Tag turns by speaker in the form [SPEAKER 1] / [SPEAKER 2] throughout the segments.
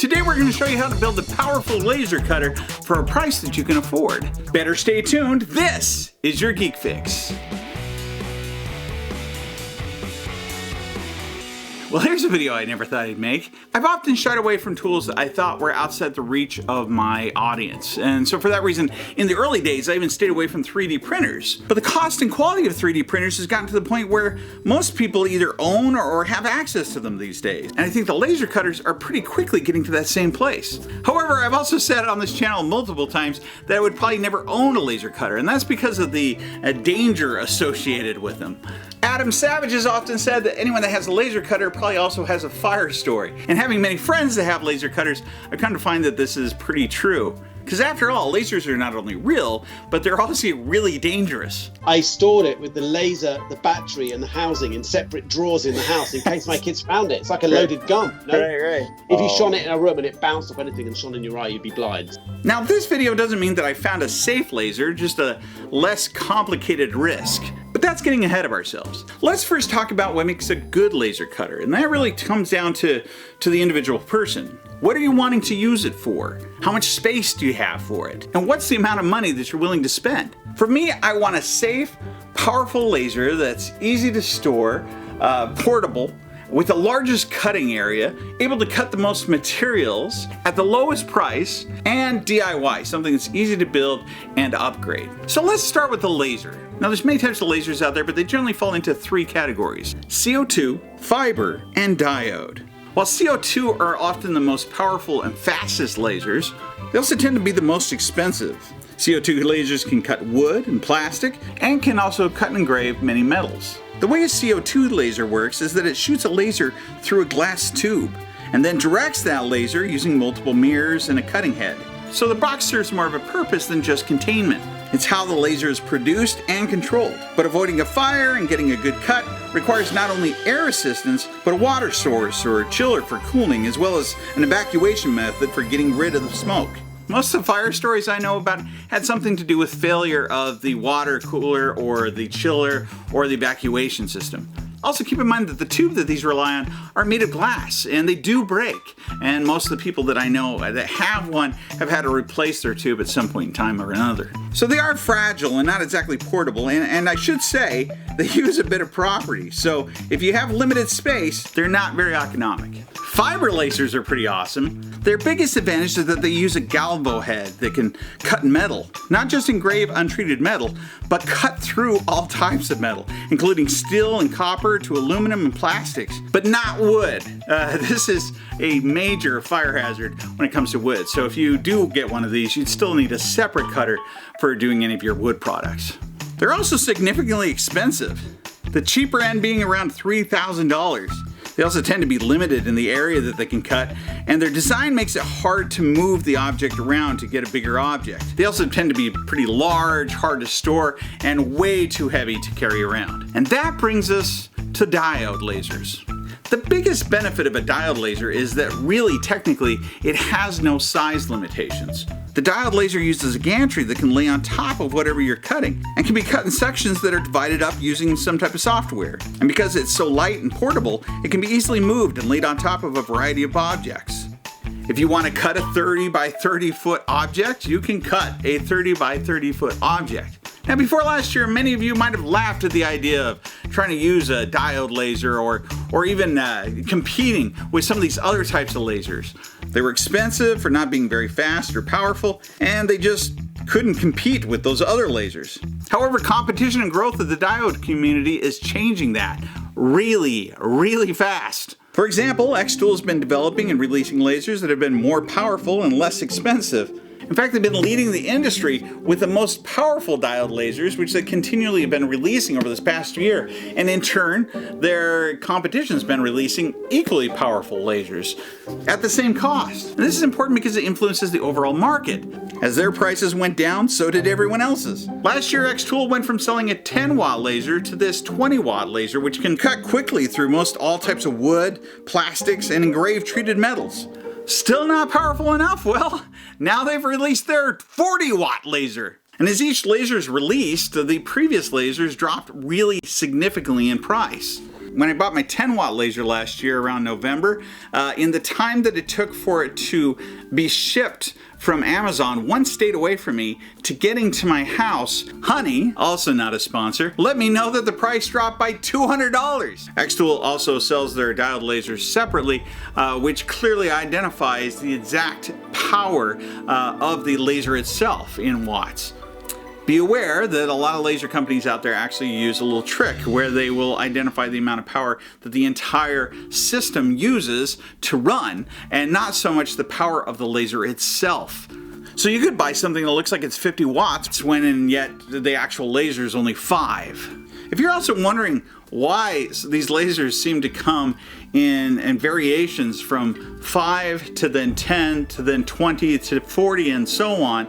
[SPEAKER 1] Today we're going to show you how to build a powerful laser cutter for a price that you can afford. Better stay tuned. This is your Geek Fix. Well, here's a video I never thought I'd make. I've often shied away from tools that I thought were outside the reach of my audience. And so for that reason, in the early days, I even stayed away from 3D printers. But the cost and quality of 3D printers has gotten to the point where most people either own or have access to them these days. And I think the laser cutters are pretty quickly getting to that same place. However, I've also said on this channel multiple times that I would probably never own a laser cutter, and that's because of the danger associated with them. Adam Savage has often said that anyone that has a laser cutter probably also has a fire story. And having many friends that have laser cutters, I've come to find that this is pretty true. Because after all, lasers are not only real, but they're also really dangerous.
[SPEAKER 2] I stored it with the laser, the battery, and the housing in separate drawers in the house in case my kids found it. It's like a loaded gun. No?
[SPEAKER 1] Right.
[SPEAKER 2] If you shone it in a room and it bounced off anything and shone in your eye, you'd be blind.
[SPEAKER 1] Now, this video doesn't mean that I found a safe laser, just a less complicated risk. But that's getting ahead of ourselves. Let's first talk about what makes a good laser cutter, and that really comes down to the individual person. What are you wanting to use it for? How much space do you have for it? And what's the amount of money that you're willing to spend? For me, I want a safe, powerful laser that's easy to store, portable, with the largest cutting area, able to cut the most materials at the lowest price, and DIY, something that's easy to build and upgrade. So let's start with the laser. Now there's many types of lasers out there, but they generally fall into three categories: CO2, fiber, and diode. While CO2 are often the most powerful and fastest lasers, they also tend to be the most expensive. CO2 lasers can cut wood and plastic, and can also cut and engrave many metals. The way a CO2 laser works is that it shoots a laser through a glass tube, and then directs that laser using multiple mirrors and a cutting head. So the box serves more of a purpose than just containment. It's how the laser is produced and controlled. But avoiding a fire and getting a good cut requires not only air assistance, but a water source or a chiller for cooling, as well as an evacuation method for getting rid of the smoke. Most of the fire stories I know about had something to do with failure of the water cooler or the chiller or the evacuation system. Also keep in mind that the tube that these rely on are made of glass, and they do break. And most of the people that I know that have one have had to replace their tube at some point in time or another. So they are fragile and not exactly portable, and I should say they use a bit of property. So if you have limited space, they're not very economic. Fiber lasers are pretty awesome. Their biggest advantage is that they use a galvo head that can cut metal. Not just engrave untreated metal, but cut through all types of metal, including steel and copper to aluminum and plastics, but not wood. This is a major fire hazard when it comes to wood. So if you do get one of these, you'd still need a separate cutter for doing any of your wood products. They're also significantly expensive, the cheaper end being around $3,000. They also tend to be limited in the area that they can cut, and their design makes it hard to move the object around to get a bigger object. They also tend to be pretty large, hard to store, and way too heavy to carry around. And that brings us to diode lasers. The biggest benefit of a diode laser is that really technically it has no size limitations. The diode laser uses a gantry that can lay on top of whatever you're cutting and can be cut in sections that are divided up using some type of software. And because it's so light and portable, it can be easily moved and laid on top of a variety of objects. If you want to cut a 30 by 30 foot object, you can cut a 30 by 30 foot object. Now before last year, many of you might have laughed at the idea of trying to use a diode laser or even competing with some of these other types of lasers. They were expensive for not being very fast or powerful, and they just couldn't compete with those other lasers. However, competition and growth of the diode community is changing that really, really fast. For example, xTool has been developing and releasing lasers that have been more powerful and less expensive. In fact, they've been leading the industry with the most powerful diode lasers, which they continually have been releasing over this past year. And in turn, their competition's been releasing equally powerful lasers at the same cost. And this is important because it influences the overall market. As their prices went down, so did everyone else's. Last year, xTool went from selling a 10-watt laser to this 20-watt laser, which can cut quickly through most all types of wood, plastics, and engraved treated metals. Still not powerful enough? Well, now they've released their 40-watt laser. And as each laser is released, the previous lasers dropped really significantly in price. When I bought my 10-watt laser last year around November, in the time that it took for it to be shipped from Amazon, one state away from me, to getting to my house, Honey, also not a sponsor, let me know that the price dropped by $200. xTool also sells their diode lasers separately, which clearly identifies the exact power of the laser itself in watts. Be aware that a lot of laser companies out there actually use a little trick where they will identify the amount of power that the entire system uses to run, and not so much the power of the laser itself. So you could buy something that looks like it's 50 watts when yet the actual laser is only 5. If you're also wondering why these lasers seem to come in variations from 5 to then 10 to then 20 to 40 and so on,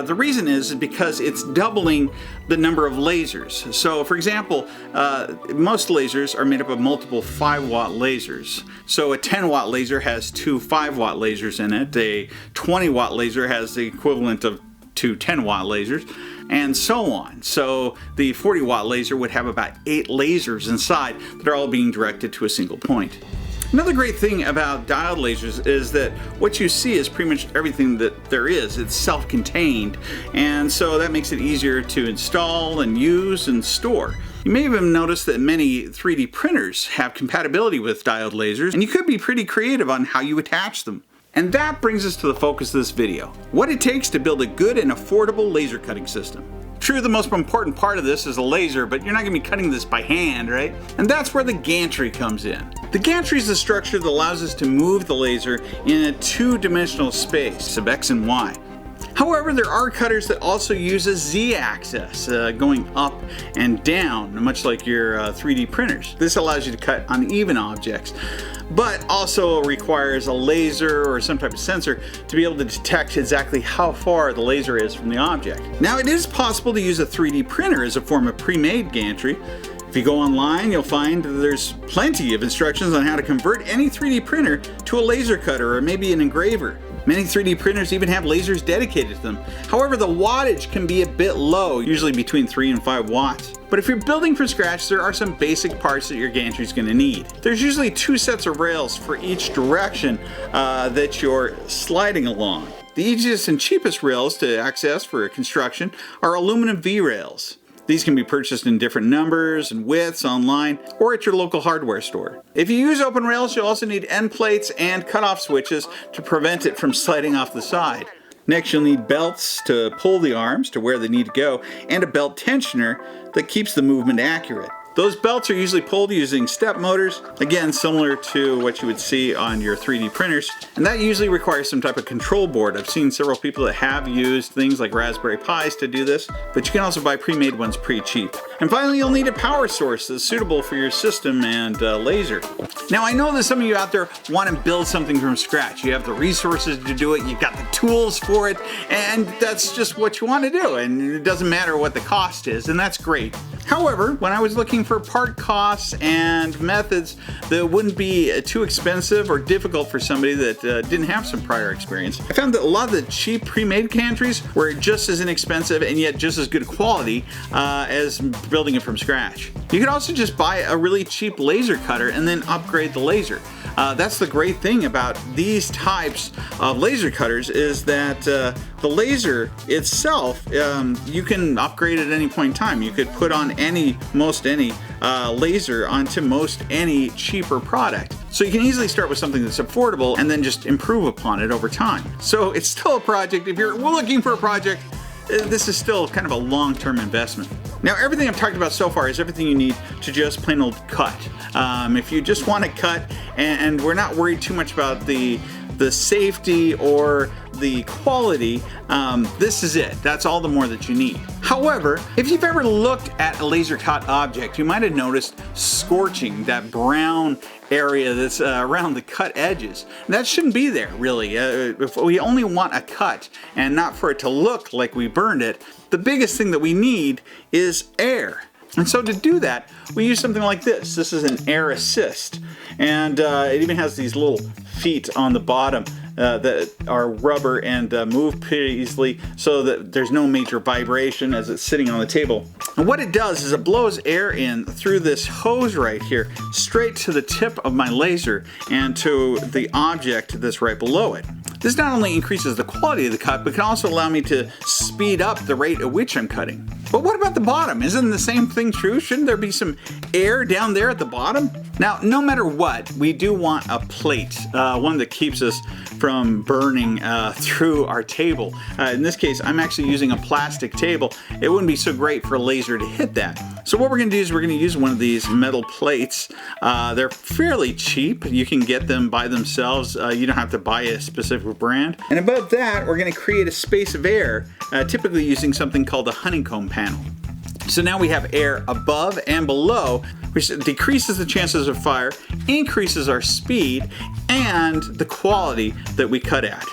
[SPEAKER 1] the reason is because it's doubling the number of lasers. So for example, most lasers are made up of multiple 5-watt lasers. So a 10-watt laser has 2 5-watt lasers in it. A 20-watt laser has the equivalent of 2 10-watt lasers, and so on. So the 40-watt laser would have about 8 lasers inside that are all being directed to a single point. Another great thing about diode lasers is that what you see is pretty much everything that there is. It's self-contained, and so that makes it easier to install and use and store. You may even notice that many 3D printers have compatibility with diode lasers, and you could be pretty creative on how you attach them. And that brings us to the focus of this video: what it takes to build a good and affordable laser cutting system. True, the most important part of this is a laser, but you're not going to be cutting this by hand, right? And that's where the gantry comes in. The gantry is the structure that allows us to move the laser in a 2-dimensional space of X and Y. However, there are cutters that also use a Z-axis, going up and down, much like your 3D printers. This allows you to cut uneven objects, but also requires a laser or some type of sensor to be able to detect exactly how far the laser is from the object. Now, it is possible to use a 3D printer as a form of pre-made gantry. If you go online, you'll find that there's plenty of instructions on how to convert any 3D printer to a laser cutter or maybe an engraver. Many 3D printers even have lasers dedicated to them. However, the wattage can be a bit low, usually between 3 and 5 watts. But if you're building from scratch, there are some basic parts that your gantry is going to need. There's usually 2 sets of rails for each direction that you're sliding along. The easiest and cheapest rails to access for construction are aluminum V-rails. These can be purchased in different numbers and widths online or at your local hardware store. If you use open rails, you'll also need end plates and cutoff switches to prevent it from sliding off the side. Next, you'll need belts to pull the arms to where they need to go, and a belt tensioner that keeps the movement accurate. Those belts are usually pulled using step motors, again similar to what you would see on your 3D printers, and that usually requires some type of control board. I've seen several people that have used things like Raspberry Pis to do this, but you can also buy pre-made ones pretty cheap. And finally, you'll need a power source that's suitable for your system and laser. Now, I know that some of you out there want to build something from scratch. You have the resources to do it, you've got the tools for it, and that's just what you want to do, and it doesn't matter what the cost is, and that's great. However, when I was looking for part costs and methods that wouldn't be too expensive or difficult for somebody that didn't have some prior experience, I found that a lot of the cheap pre-made gantries were just as inexpensive and yet just as good quality as building it from scratch. You could also just buy a really cheap laser cutter and then upgrade the laser. That's the great thing about these types of laser cutters, is that the laser itself, you can upgrade at any point in time. You could put on most any laser onto most any cheaper product. So you can easily start with something that's affordable and then just improve upon it over time. So it's still a project. If you're looking for a project, this is still kind of a long-term investment. Now, everything I've talked about so far is everything you need to just plain old cut. If you just want to cut, and we're not worried too much about the safety or the quality, this is it. That's all the more that you need. However, if you've ever looked at a laser cut object, you might have noticed scorching, that brown area that's around the cut edges. That shouldn't be there, really. If we only want a cut and not for it to look like we burned it, the biggest thing that we need is air. And so to do that, we use something like this. This is an air assist, and it even has these little feet on the bottom that are rubber and move pretty easily, so that there's no major vibration as it's sitting on the table. And what it does is it blows air in through this hose right here, straight to the tip of my laser and to the object that's right below it. This not only increases the quality of the cut, but can also allow me to speed up the rate at which I'm cutting. But what about the bottom? Isn't the same thing true? Shouldn't there be some air down there at the bottom? Now, no matter what, we do want a plate, one that keeps us from burning through our table. In this case, I'm actually using a plastic table. It wouldn't be so great for a laser to hit that. So what we're gonna do is we're gonna use one of these metal plates. They're fairly cheap. You can get them by themselves. You don't have to buy a specific brand. And above that, we're gonna create a space of air, typically using something called a honeycomb panel. So now we have air above and below, which decreases the chances of fire, increases our speed, and the quality that we cut at.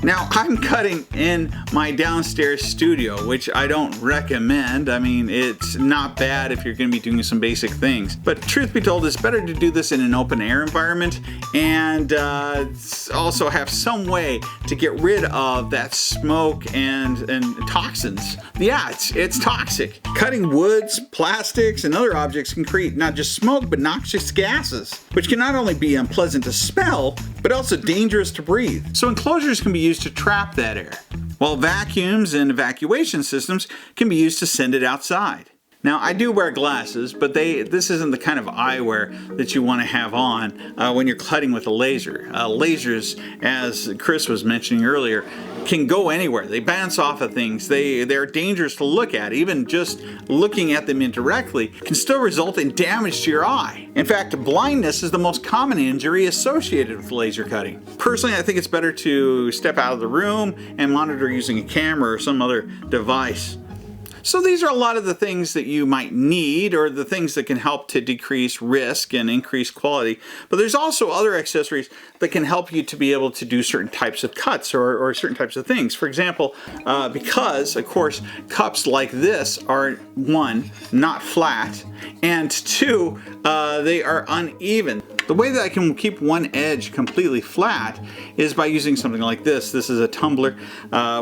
[SPEAKER 1] Now, I'm cutting in my downstairs studio, which I don't recommend. I mean, it's not bad if you're going to be doing some basic things. But truth be told, it's better to do this in an open air environment and also have some way to get rid of that smoke and toxins. Yeah, it's toxic. Cutting woods, plastics, and other objects can create not just smoke, but noxious gases, which can not only be unpleasant to smell, but also dangerous to breathe. So enclosures can be used to trap that air, while vacuums and evacuation systems can be used to send it outside. Now, I do wear glasses, but this isn't the kind of eyewear that you want to have on when you're cutting with a laser. Lasers, as Chris was mentioning earlier, can go anywhere. They bounce off of things. They're dangerous to look at. Even just looking at them indirectly can still result in damage to your eye. In fact, blindness is the most common injury associated with laser cutting. Personally, I think it's better to step out of the room and monitor using a camera or some other device. So these are a lot of the things that you might need, or the things that can help to decrease risk and increase quality. But there's also other accessories that can help you to be able to do certain types of cuts or certain types of things. For example, because, of course, cups like this are, one, not flat, and two, they are uneven. The way that I can keep one edge completely flat is by using something like this. This is a tumbler,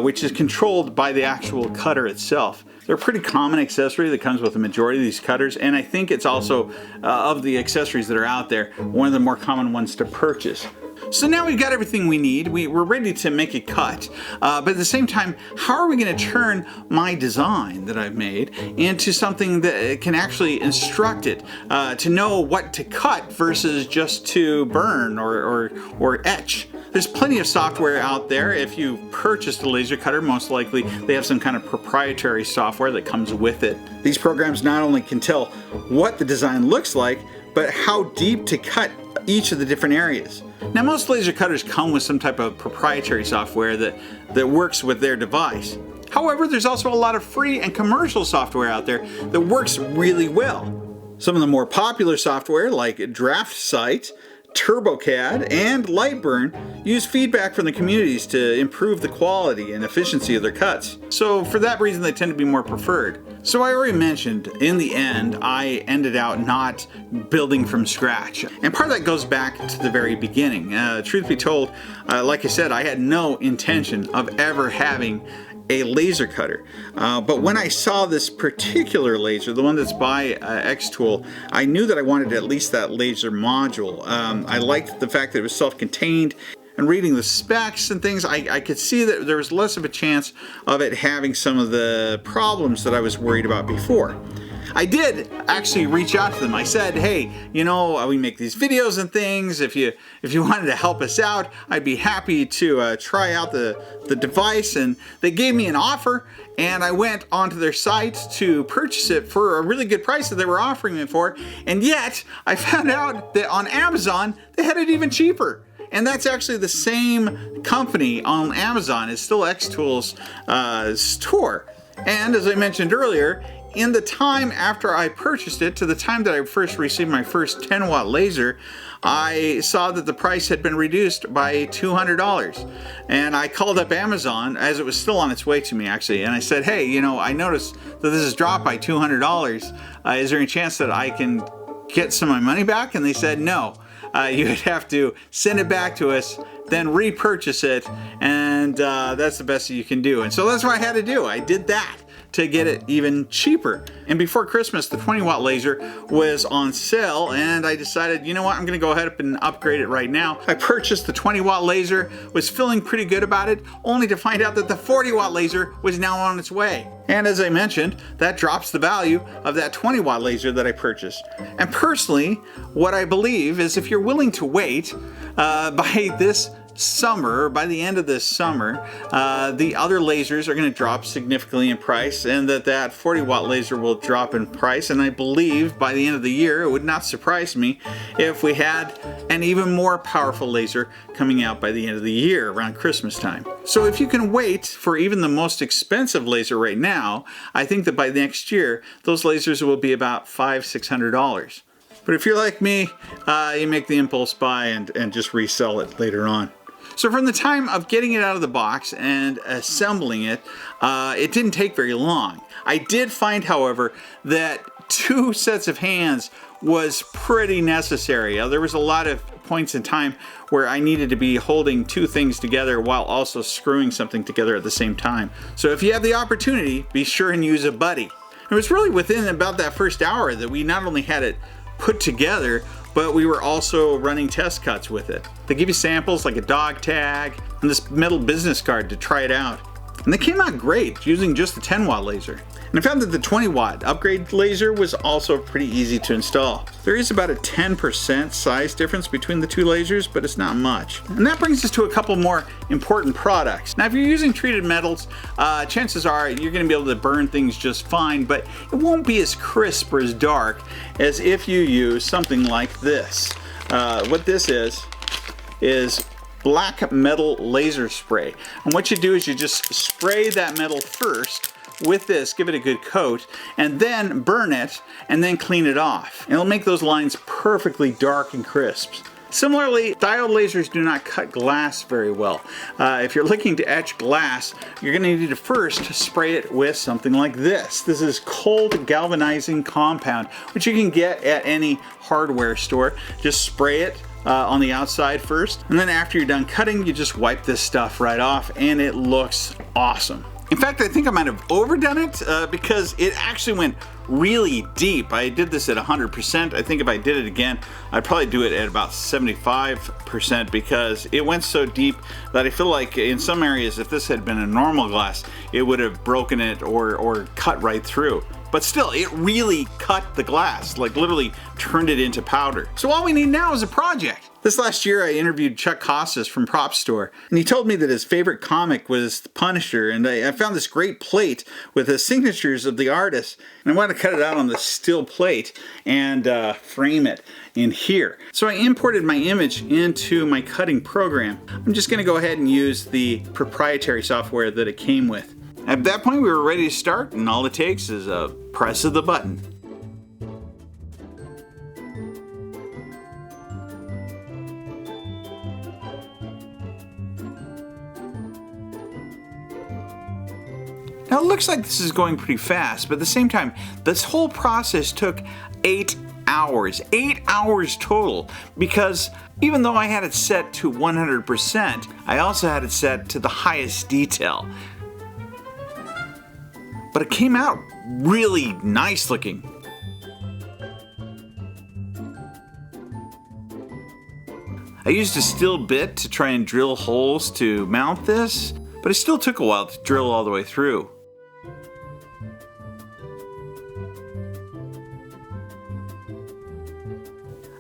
[SPEAKER 1] which is controlled by the actual cutter itself. They're a pretty common accessory that comes with the majority of these cutters, and I think it's also, of the accessories that are out there, one of the more common ones to purchase. So now we've got everything we need. We're ready to make a cut, but at the same time, how are we going to turn my design that I've made into something that can actually instruct it to know what to cut versus just to burn or etch? There's plenty of software out there. If you've purchased a laser cutter, most likely they have some kind of proprietary software that comes with it. These programs not only can tell what the design looks like, but how deep to cut each of the different areas. Now, most laser cutters come with some type of proprietary software that works with their device. However, there's also a lot of free and commercial software out there that works really well. Some of the more popular software, like DraftSight, TurboCAD, and Lightburn, use feedback from the communities to improve the quality and efficiency of their cuts. So for that reason, they tend to be more preferred. So I already mentioned, in the end, I ended out not building from scratch. And part of that goes back to the very beginning. Truth be told, like I said, I had no intention of ever having a laser cutter. But when I saw this particular laser, the one that's by xTool, I knew that I wanted at least that laser module. I liked the fact that it was self-contained, and reading the specs and things, I could see that there was less of a chance of it having some of the problems that I was worried about before. I did actually reach out to them. I said, hey, you know, we make these videos and things. If you wanted to help us out, I'd be happy to try out the device. And they gave me an offer, and I went onto their site to purchase it for a really good price that they were offering it for. And yet, I found out that on Amazon, they had it even cheaper. And that's actually the same company on Amazon. It's still xTool's store. And as I mentioned earlier, in the time after I purchased it to the time that I first received my first 10-watt laser, I saw that the price had been reduced by $200. And I called up Amazon as it was still on its way to me, actually, and I said, hey, you know, I noticed that this is dropped by $200. Is there any chance that I can get some of my money back? And they said no. you'd have to send it back to us, then repurchase it, and that's the best that you can do. And so that's what I had to do. I did that to get it even cheaper. And before Christmas, the 20-watt laser was on sale, and I decided, you know what, I'm gonna go ahead and upgrade it right now. I purchased the 20-watt laser, was feeling pretty good about it, only to find out that the 40-watt laser was now on its way. And as I mentioned, that drops the value of that 20-watt laser that I purchased. And personally, what I believe is if you're willing to wait, by this summer, by the end of this summer, the other lasers are going to drop significantly in price, and that 40-watt laser will drop in price. And I believe by the end of the year, it would not surprise me if we had an even more powerful laser coming out by the end of the year, around Christmas time. So if you can wait for even the most expensive laser right now, I think that by next year, those lasers will be about $500–600. But if you're like me, you make the impulse buy and just resell it later on. So from the time of getting it out of the box and assembling it, it didn't take very long. I did find, however, that 2 sets of hands was pretty necessary. There was a lot of points in time where I needed to be holding 2 things together while also screwing something together at the same time. So if you have the opportunity, be sure and use a buddy. It was really within about that first hour that we not only had it put together, but we were also running test cuts with it. They give you samples like a dog tag and this metal business card to try it out. And they came out great using just the 10-watt laser. And I found that the 20-watt upgrade laser was also pretty easy to install. There is about a 10% size difference between the 2 lasers, but it's not much. And that brings us to a couple more important products. Now, if you're using treated metals, chances are you're going to be able to burn things just fine, but it won't be as crisp or as dark as if you use something like this. What this is black metal laser spray. And what you do is you just spray that metal first with this, give it a good coat, and then burn it, and then clean it off. And it'll make those lines perfectly dark and crisp. Similarly, diode lasers do not cut glass very well. If you're looking to etch glass, you're going to need to first spray it with something like this. This is cold galvanizing compound, which you can get at any hardware store. Just spray it on the outside first, and then after you're done cutting, you just wipe this stuff right off, and it looks awesome. In fact, I think I might have overdone it because it actually went really deep. I did this at 100%. I think if I did it again, I'd probably do it at about 75% because it went so deep that I feel like in some areas, if this had been a normal glass, it would have broken it or cut right through. But still, it really cut the glass, like literally turned it into powder. So all we need now is a project. This last year, I interviewed Chuck Costas from Propstore, and he told me that his favorite comic was The Punisher, and I found this great plate with the signatures of the artist, and I wanted to cut it out on the steel plate and frame it in here. So I imported my image into my cutting program. I'm just gonna go ahead and use the proprietary software that it came with. At that point, we were ready to start, and all it takes is a press of the button. Now it looks like this is going pretty fast, but at the same time, this whole process took 8 hours. 8 hours total, because even though I had it set to 100%, I also had it set to the highest detail. But it came out really nice looking. I used a steel bit to try and drill holes to mount this, but it still took a while to drill all the way through.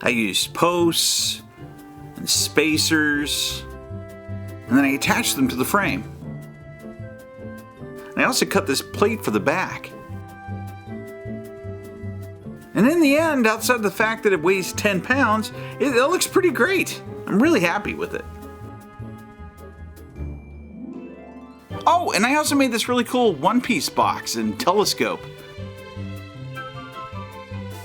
[SPEAKER 1] I used posts and spacers, and then I attached them to the frame. I also cut this plate for the back. And in the end, outside of the fact that it weighs 10 pounds, it looks pretty great. I'm really happy with it. Oh, and I also made this really cool one-piece box and telescope.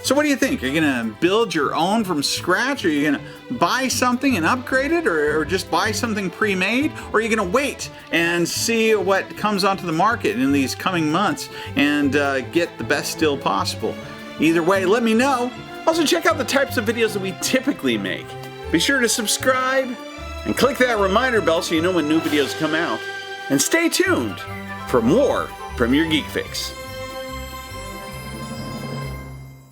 [SPEAKER 1] So what do you think? Are you gonna build your own from scratch? Or are you gonna buy something and upgrade it? Or just buy something pre-made? Or are you gonna wait and see what comes onto the market in these coming months and get the best still possible? Either way, let me know. Also check out the types of videos that we typically make. Be sure to subscribe and click that reminder bell so you know when new videos come out. And stay tuned for more from your Geek Fix.